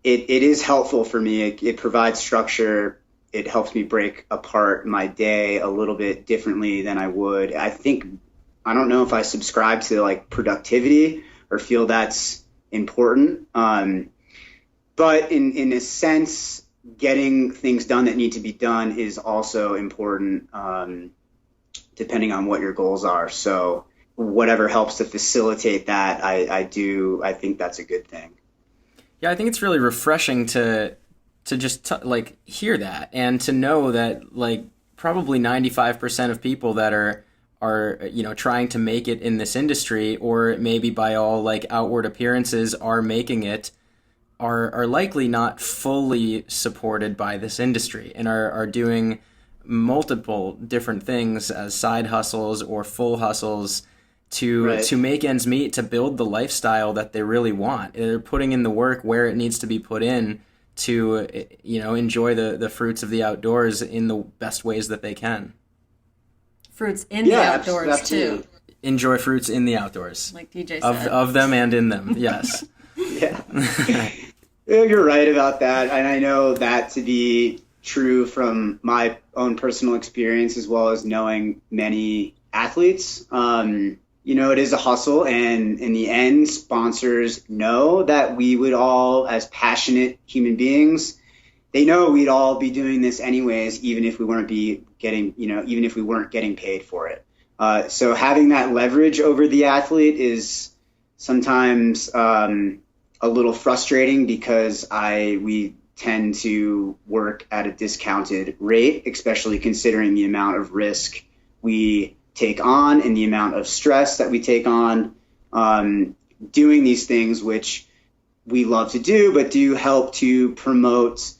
it is helpful for me. It provides structure. It helps me break apart my day a little bit differently than I would. I don't know if I subscribe to like productivity or feel that's important. But in a sense, getting things done that need to be done is also important, depending on what your goals are. So whatever helps to facilitate that, I think that's a good thing. Yeah, I think it's really refreshing to just like hear that, and to know that like probably 95% of people that are trying to make it in this industry, or maybe by all like outward appearances are making it, are likely not fully supported by this industry and are doing multiple different things as side hustles or full hustles to make ends meet, to build the lifestyle that they really want. They're putting in the work where it needs to be put in to, enjoy the fruits of the outdoors in the best ways that they can. Fruits in the outdoors absolutely. too. Enjoy fruits in the outdoors. Like DJ said. Of them and in them, yes. Yeah. You're right about that. And I know that to be true from my own personal experience, as well as knowing many athletes. It is a hustle, and in the end, sponsors know that we would all, as passionate human beings, they know we'd all be doing this anyways, even if we weren't getting paid for it. So having that leverage over the athlete is sometimes a little frustrating, because we tend to work at a discounted rate, especially considering the amount of risk we take on and the amount of stress that we take on doing these things, which we love to do, but do help to promote,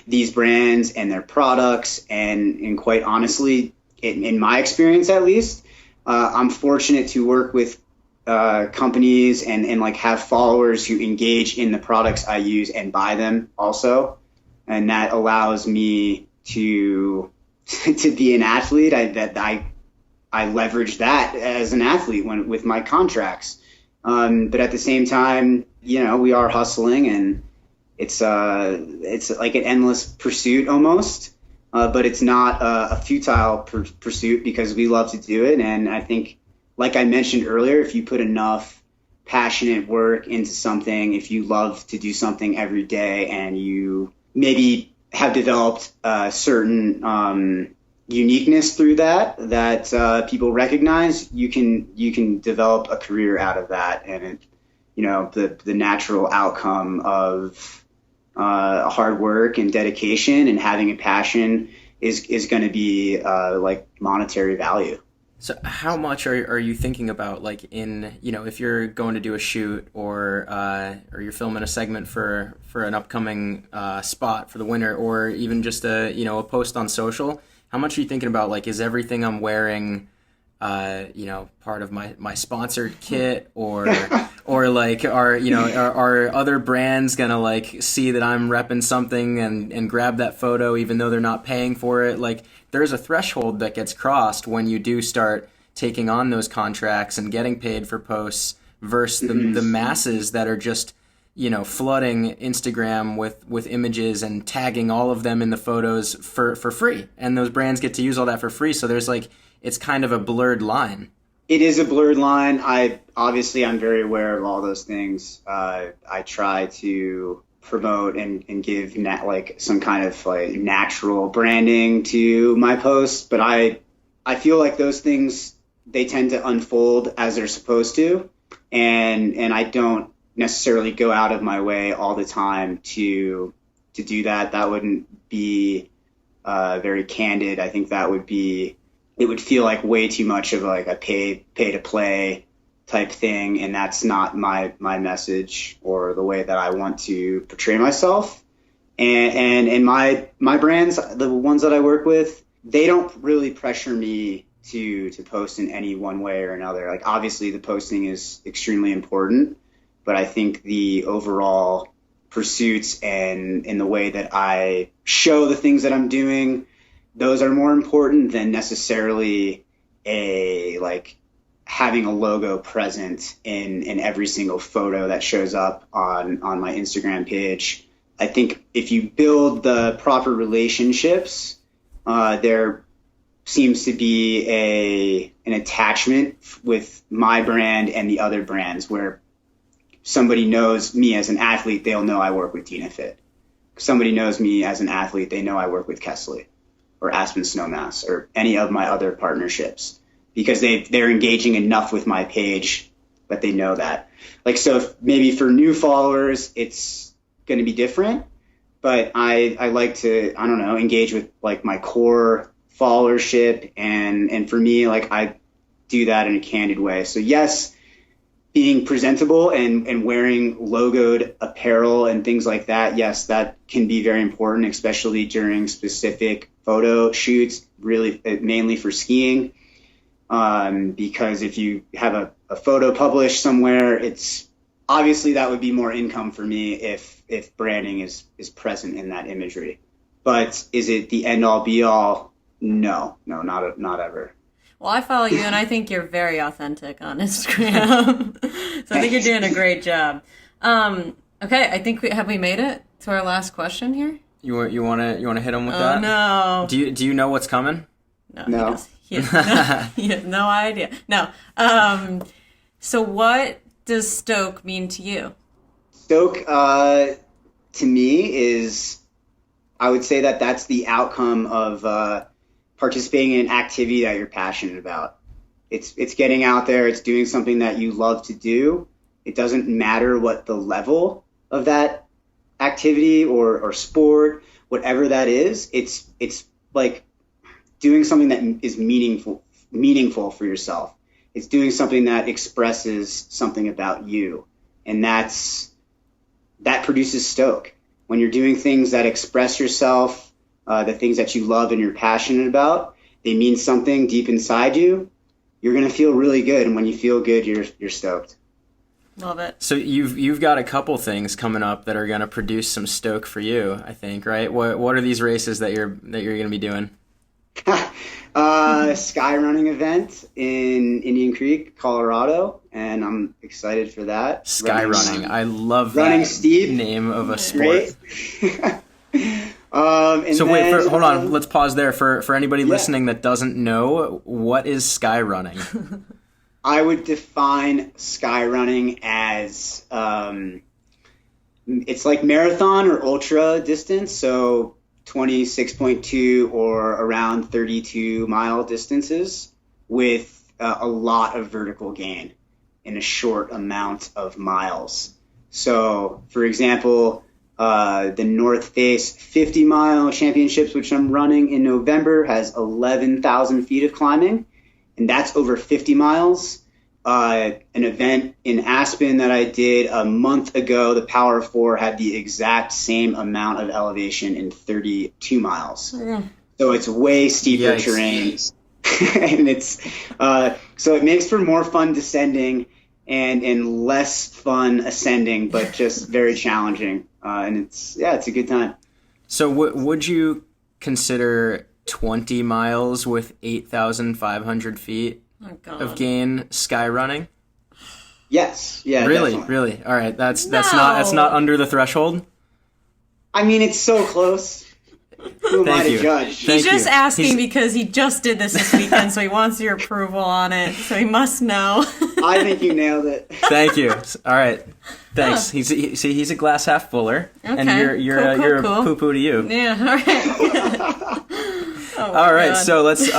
these brands and their products. And quite honestly, in my experience, at least, I'm fortunate to work with companies and like have followers who engage in the products I use and buy them also. And that allows me to be an athlete. I leverage that as an athlete with my contracts. But at the same time, we are hustling, and it's like an endless pursuit almost. But it's not a futile pursuit, because we love to do it. And I think, like I mentioned earlier, if you put enough passionate work into something, if you love to do something every day, and you maybe have developed a certain uniqueness through that people recognize, you can develop a career out of that. And the natural outcome of hard work and dedication and having a passion is going to be like monetary value. So how much are you thinking about, like, in, if you're going to do a shoot or you're filming a segment for an upcoming spot for the winter, or even just a post on social, how much are you thinking about, like, is everything I'm wearing part of my sponsored kit, or like are other brands gonna like see that I'm repping something and grab that photo even though they're not paying for it? Like, there's a threshold that gets crossed when you do start taking on those contracts and getting paid for posts versus the masses that are just flooding Instagram with images and tagging all of them in the photos for free, and those brands get to use all that for free. So there's like, it's kind of a blurred line. It is a blurred line. I'm very aware of all those things. I try to promote and give some kind of like natural branding to my posts, but I feel like those things, they tend to unfold as they're supposed to, and I don't necessarily go out of my way all the time to do that. That wouldn't be very candid. I think it would feel like way too much of like a pay to play type thing, and that's not my message or the way that I want to portray myself. And my brands, the ones that I work with, they don't really pressure me to post in any one way or another. Like, obviously the posting is extremely important, but I think the overall pursuits and in the way that I show the things that I'm doing, those are more important than necessarily having a logo present in every single photo that shows up on my Instagram page. I think if you build the proper relationships, there seems to be an attachment with my brand and the other brands, where somebody knows me as an athlete, they'll know I work with Dina Fit. Somebody knows me as an athlete, they know I work with Kesley or Aspen Snowmass or any of my other partnerships, because they're engaging enough with my page that they know that. Like, so if maybe for new followers, it's going to be different, but I like to, I don't know, engage with like my core followership. And for me, like, I do that in a candid way. So yes, being presentable and wearing logoed apparel and things like that, yes, that can be very important, especially during specific photo shoots, really mainly for skiing. Because if you have a photo published somewhere, it's obviously that would be more income for me if branding is present in that imagery. But is it the end all be all? No, not ever. Well, I follow you, and I think you're very authentic on Instagram. So I think you're doing a great job. Okay, I think have we made it to our last question here? You want to hit him with that? Oh no. Do you know what's coming? No. He has no idea. No. So what does stoke mean to you? Stoke, to me, is, I would say that's the outcome of participating in an activity that you're passionate about. It's getting out there. It's doing something that you love to do. It doesn't matter what the level of that activity or sport, whatever that is. It's like doing something that is meaningful for yourself. It's doing something that expresses something about you, and that produces stoke. When you're doing things that express yourself, the things that you love and you're passionate about, they mean something deep inside you. You're gonna feel really good, and when you feel good, you're stoked. Love it. So you've got a couple things coming up that are going to produce some stoke for you, I think, right? What are these races that you're going to be doing? Sky running event in Indian Creek, Colorado, and I'm excited for that. Sky running. I love running that steep name of a sport. Hold on. Let's pause there for anybody listening that doesn't know, what is sky running? I would define sky running as it's like marathon or ultra distance, so 26.2 or around 32 mile distances with a lot of vertical gain in a short amount of miles. So, for example, the North Face 50 mile championships, which I'm running in November, has 11,000 feet of climbing. And that's over 50 miles. An event in Aspen that I did a month ago, the Power 4, had the exact same amount of elevation in 32 miles. Yeah. So it's way steeper terrain. And it's so it makes for more fun descending and less fun ascending, but just very challenging. And it's a good time. So would you consider 20 miles with 8,500 feet of gain sky running? Yes. Yeah. Really? Definitely. Really? All right. That's not under the threshold? I mean, it's so close. Who am I to judge? He's just asking because he just did this weekend, so he wants your approval on it. So he must know. I think you nailed it. Thank you. All right. Thanks. He's a glass half fuller, and you're a poo poo to you. Yeah. All right. All right. So let's.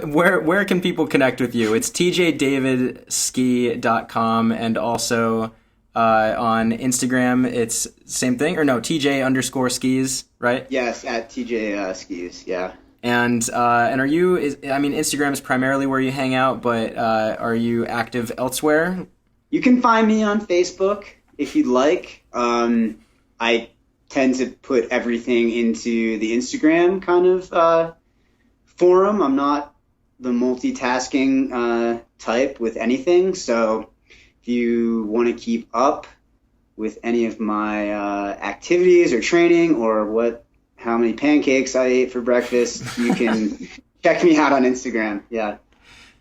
Where can people connect with you? It's tjdavidski.com, and also on Instagram it's same thing, or no, TJ_skis, right? Yes, at TJ skis, yeah. And are you? Instagram is primarily where you hang out, but are you active elsewhere? You can find me on Facebook if you'd like. I tend to put everything into the Instagram kind of forum. I'm not the multitasking type with anything, so if you want to keep up with any of my activities or training or how many pancakes I ate for breakfast, you can check me out on Instagram. Yeah.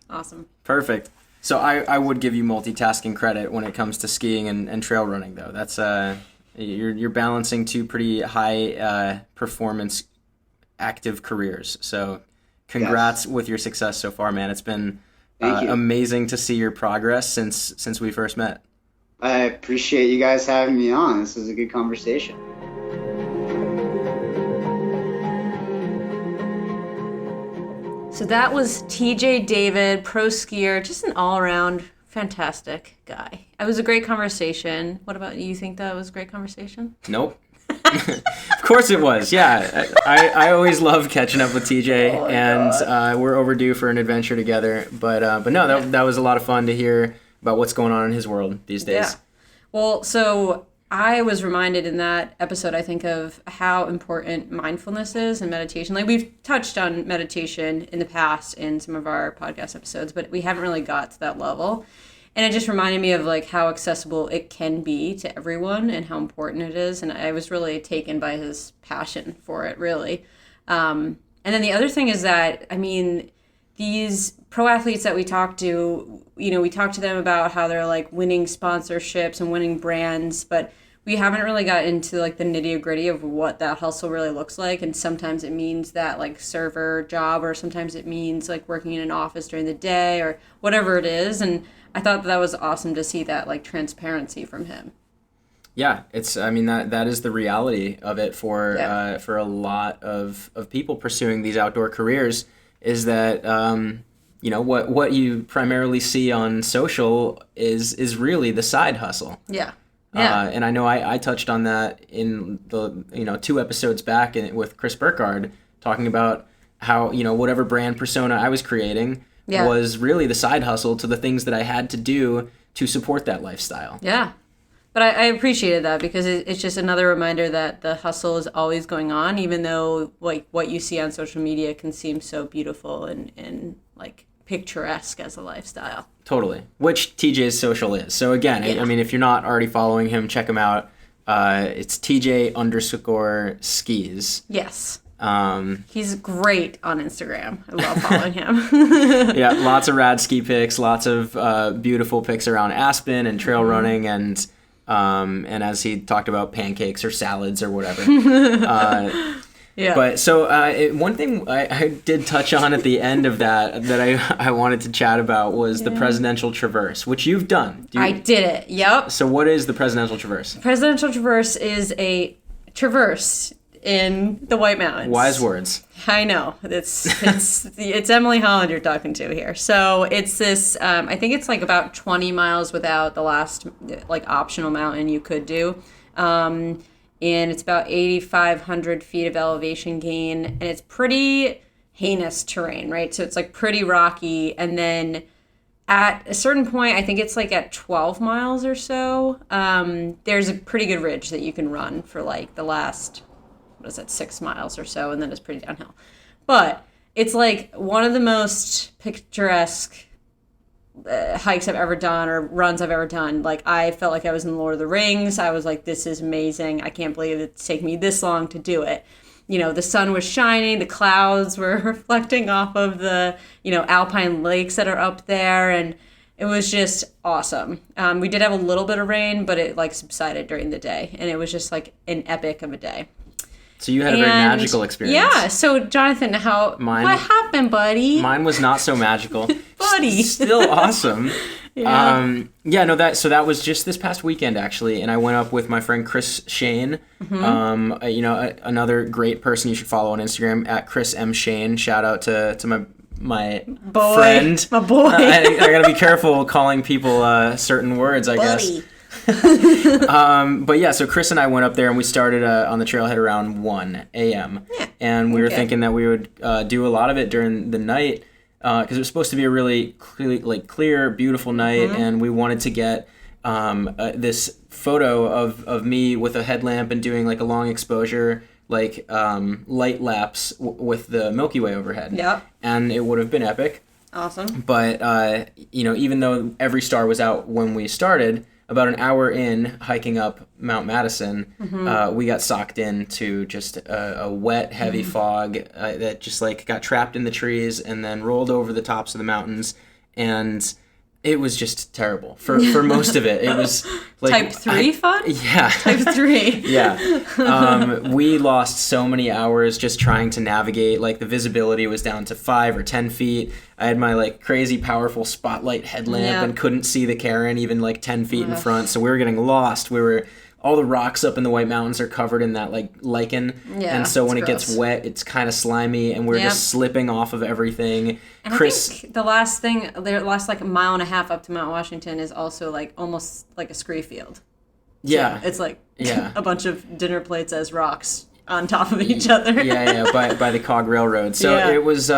Awesome. Perfect. So I would give you multitasking credit when it comes to skiing and trail running, though. That's you're balancing two pretty high performance active careers. So congrats with your success so far, man. It's been amazing to see your progress since we first met. I appreciate you guys having me on. This was a good conversation. So that was TJ David, pro skier, just an all-around fantastic guy. It was a great conversation. What about you? Think that was a great conversation? Nope. Of course it was. Yeah, I always love catching up with TJ, and we're overdue for an adventure together. But no, that was a lot of fun to hear about what's going on in his world these days. Yeah. Well, so I was reminded in that episode, I think, of how important mindfulness is and meditation. Like, we've touched on meditation in the past in some of our podcast episodes, but we haven't really got to that level. And it just reminded me of like how accessible it can be to everyone and how important it is. And I was really taken by his passion for it, really. And then the other thing is that, I mean, these pro athletes that we talk to, we talk to them about how they're like winning sponsorships and winning brands, but we haven't really got into like the nitty gritty of what that hustle really looks like. And sometimes it means that like server job, or sometimes it means like working in an office during the day or whatever it is. And I thought that was awesome to see that like transparency from him. Yeah, that is the reality of it for a lot of people pursuing these outdoor careers, is that what you primarily see on social is really the side hustle. Yeah. And I know I touched on that in the 2 episodes back with Chris Burkhardt, talking about how whatever brand persona I was creating was really the side hustle to the things that I had to do to support that lifestyle. Yeah. But I appreciated that, because it's just another reminder that the hustle is always going on, even though like what you see on social media can seem so beautiful and like picturesque as a lifestyle. Totally. Which TJ's social is. So again, I mean, if you're not already following him, check him out. It's TJ_skis. Yes. He's great on Instagram. I love following him. Yeah, lots of rad ski pics, lots of beautiful pics around Aspen and trail running, and as he talked about, pancakes or salads or whatever. Yeah. But so one thing I did touch on at the end of that I wanted to chat about was the Presidential Traverse, which you've done. I did it. Yep. So what is the Presidential Traverse? Presidential Traverse is a traverse in the White Mountains. Wise words. I know. It's Emily Holland you're talking to here. So it's this, I think it's like about 20 miles without the last like optional mountain you could do. And it's about 8,500 feet of elevation gain, and it's pretty heinous terrain, right? So it's like pretty rocky, and then at a certain point, I think it's like at 12 miles or so, there's a pretty good ridge that you can run for like the last, 6 miles or so, and then it's pretty downhill. But it's like one of the most picturesque hikes I've ever done, or runs I've ever done. Like, I felt like I was in Lord of the Rings. I was like, this is amazing. I can't believe it's taken me this long to do it. The sun was shining, the clouds were reflecting off of the, alpine lakes that are up there, and it was just awesome. We did have a little bit of rain, but it like subsided during the day, and it was just like an epic of a day. So you had a very magical experience. Yeah. So Jonathan, what happened, buddy? Mine was not so magical. Buddy. Still awesome. Yeah. That was just this past weekend, actually, and I went up with my friend Chris Shane. Mm-hmm. Another great person you should follow on Instagram, at Chris M. Shane. Shout out to my boy, friend. My boy. I gotta be careful calling people certain words, I guess. But yeah, so Chris and I went up there, and we started on the trailhead around 1 a.m. Yeah. And we were thinking that we would do a lot of it during the night, because it was supposed to be a really clear, beautiful night, mm-hmm. and we wanted to get this photo of me with a headlamp and doing like a long exposure light lapse with the Milky Way overhead. Yep. And it would have been epic. Awesome. But even though every star was out when we started, about an hour in hiking up Mount Madison, mm-hmm. We got socked into just a wet, heavy mm-hmm. fog that just got trapped in the trees and then rolled over the tops of the mountains, and it was just terrible for most of it. It was Type 3 fun? Yeah. Type 3. Yeah. We lost so many hours just trying to navigate. The visibility was down to 5 or 10 feet. I had my crazy powerful spotlight headlamp and couldn't see the Karen even 10 feet in front. So we were getting lost. All the rocks up in the White Mountains are covered in that lichen. Yeah, and so when it gets wet, it's kind of slimy, and we're just slipping off of everything. And Chris, I think the last a mile and a half up to Mount Washington is also almost like a scree field. Yeah. So it's a bunch of dinner plates as rocks on top of each other. by the Cog Railroad. So it was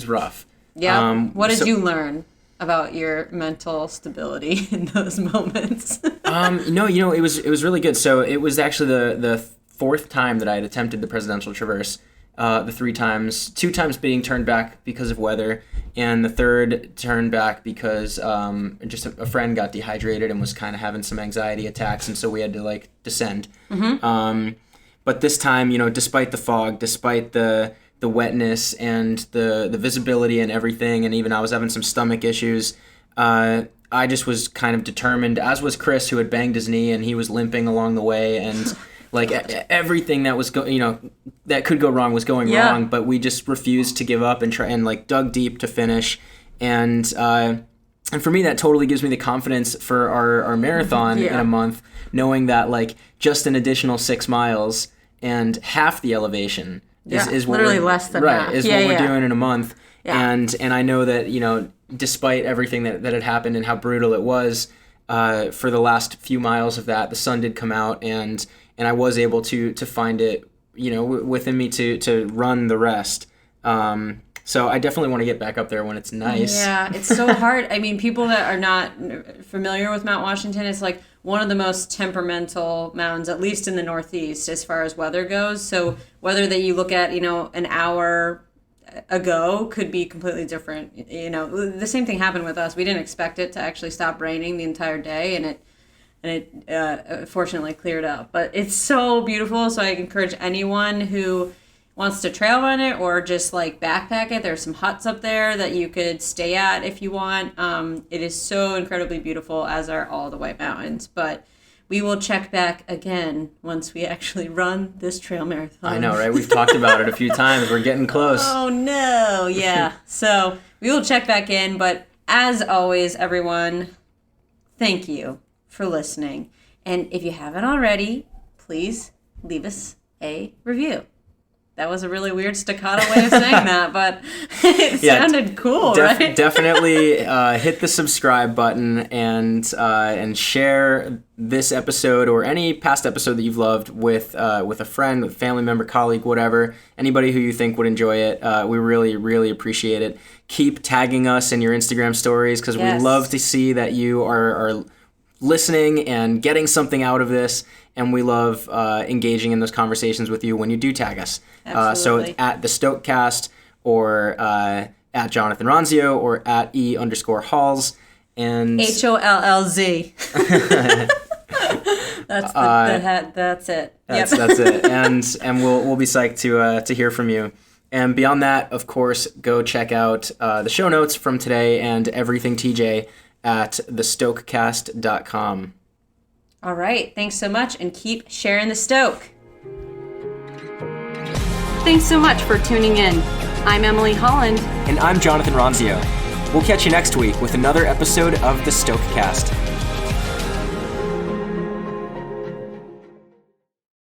rough. Yeah. What did you learn about your mental stability in those moments? It was really good. So it was actually the fourth time that I had attempted the Presidential Traverse, the 3 times, 2 times being turned back because of weather, and the third turned back because just a friend got dehydrated and was kind of having some anxiety attacks, and so we had to like descend. But this time, you know, despite the fog, despite the wetness and the visibility and everything, and even I was having some stomach issues, I just was kind of determined, as was Chris, who had banged his knee and he was limping along the way, and like everything that was that could go wrong was going wrong, but we just refused to give up and try and like dug deep to finish. And for me, that totally gives me the confidence for our marathon in a month, knowing that like just an additional 6 miles and half the elevation is what literally less than half. What we're doing in a month. And I know that, you know, despite everything that had happened and how brutal it was, for the last few miles of that, the sun did come out, and I was able to find it, you know, within me to run the rest. So I definitely want to get back up there when it's nice. Yeah, it's so hard. I mean, people that are not familiar with Mount Washington, it's like one of the most temperamental mountains, at least in the Northeast, as far as weather goes. So whether that you look at, you know, an hour ago could be completely different. You know, the same thing happened with us. We didn't expect it to actually stop raining the entire day, and it fortunately cleared up. But it's so beautiful, so I encourage anyone who wants to trail run it or just like backpack it. There's some huts up there that you could stay at if you want. It is so incredibly beautiful, as are all the White Mountains. But we will check back again once we actually run this trail marathon. I know, right? We've talked about it a few times. We're getting close. Oh, no. Yeah. So we will check back in. But as always, everyone, thank you for listening. And if you haven't already, please leave us a review. That was a really weird staccato way of saying that, but it sounded cool, right? Definitely hit the subscribe button and share this episode or any past episode that you've loved with a friend, with a family member, colleague, whatever. Anybody who you think would enjoy it. We really, really appreciate it. Keep tagging us in your Instagram stories, because we love to see that you are listening and getting something out of this. And we love engaging in those conversations with you when you do tag us. So it's at the Stokecast, or at Jonathan Ronzio, or at @E_Halls. And HOLLZ. That's it. That's it. And we'll be psyched to hear from you. And beyond that, of course, go check out the show notes from today and everything TJ at thestokecast.com. All right. Thanks so much, and keep sharing the Stoke. Thanks so much for tuning in. I'm Emily Holland. And I'm Jonathan Ronzio. We'll catch you next week with another episode of the Stokecast.